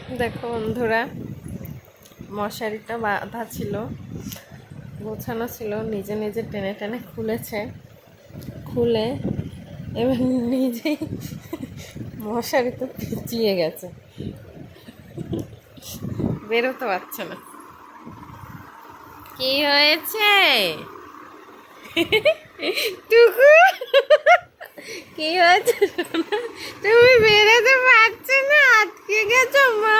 দেখো বন্ধুরা, মশারিটা বাঁধা ছিল, গোছানো ছিল, নিজে নিজে টেনে টেনে খুলেছে। খুলে এবার নিজেই মশারিতে পেঁচিয়ে গেছে, বেরোতে পারছে না। কি হয়েছে টুকু? কি হয়েছে? তুমি বেরোতে পারছো না? আটকে গেছো মা?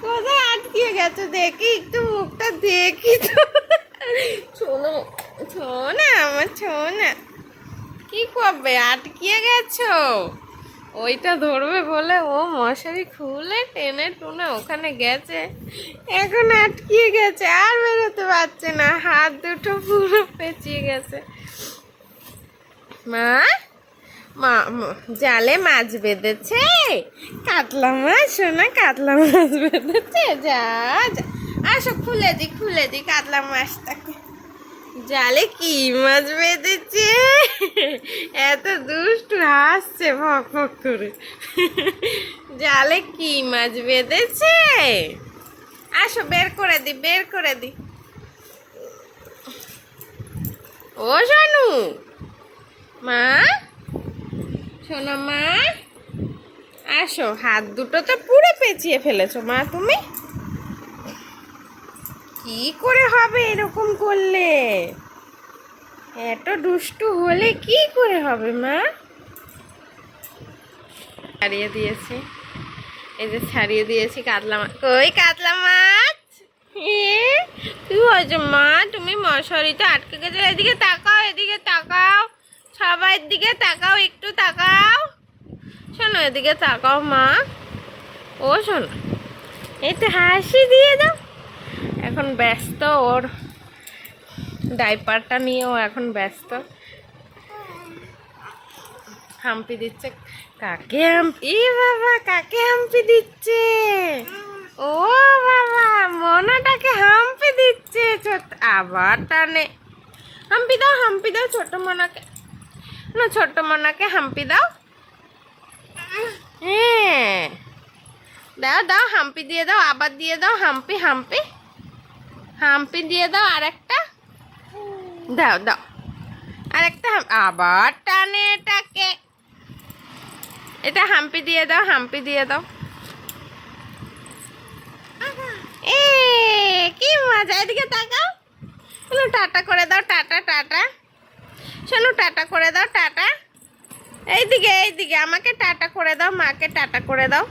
কোথায় আটকে গেছো? দেখি একটু মুখটা দেখি তো। শোনো, শোনা আমার শোনা, কি করবে? আটকিয়ে গেছো? ওইটা ধরবে বলে ও মশারি খুলে টেনে টুনে ওখানে গেছে, এখন আটকিয়ে গেছে, আর বেরোতে পারছে না, হাত দুটো পুরো পেঁচিয়ে গেছে। মা, মা জালে মাছ বেঁধেছে, কাতলা মাছ, শোনা কাতলা মাছ বেঁধেছে। যা যা, আসো খুলে দি কাতলা মাছটাকে। জালে কি মাছ বেঁধেছে? এত দুষ্টু, হাসছে ভক ভক করে। জালে কি মাছ বেঁধেছে? আসো বের করে দি, বের করে দি। ও শোনু, মা, শোনো মা, আসো। হাত দুটো তো পুরো পেঁচিয়ে ফেলেছো মা তুমি। কি করে হবে এরকম করলে? এত দুষ্টু হলে কি করে হবে মা? ছাড়িয়ে দিয়েছি, এই যে ছাড়িয়ে দিয়েছি কাতলা মাছ। কই কাতলা মাছ? কি হয়েছে মা? তুমি মশারিটা আটকে গেছে। এদিকে তাকাও, এদিকে তাকাও, সবাই দিকে তাকাও, একটু তাকাও। শোনো এদিকে তাকাও মা। ও শোনো, এই তো হাসি দিয়ে দাও। এখন ব্যস্ত, ওর ডাইপারটা নিয়েও এখন ব্যস্ত। হাম্পি দিচ্ছে। কাকে হাম্পি? বাবা, কাকে হাম্পি দিচ্ছে? ও বাবা, মনাটাকে হাম্পি দিচ্ছে। আবার টানে। হাম্পি দাও, হাম্পি দাও ছোট মনাকে। না, ছোট মনাকে হাম্পি দাও। হ্যাঁ, দাও দাও, হাম্পি দিয়ে দাও, আবার দিয়ে দাও হাম্পি। হাম্পি হাম্পি দিয়ে দাও, আর একটা দাও দাও, আর একটা। আবার টানে এটাকে। এটা হাম্পি দিয়ে দাও, হাম্পি দিয়ে দাও। এ কি মজা! এদিকে তাকাও। শোনো টাটা করে দাও, টাটা টাটা। শোনো টাটা করে দাও, টাটা। এইদিকে এইদিকে আমাকে টাটা করে দাও, মাকে টাটা করে দাও।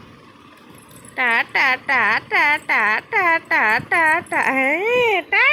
Tata tata tata tata tata. হ্যাঁ,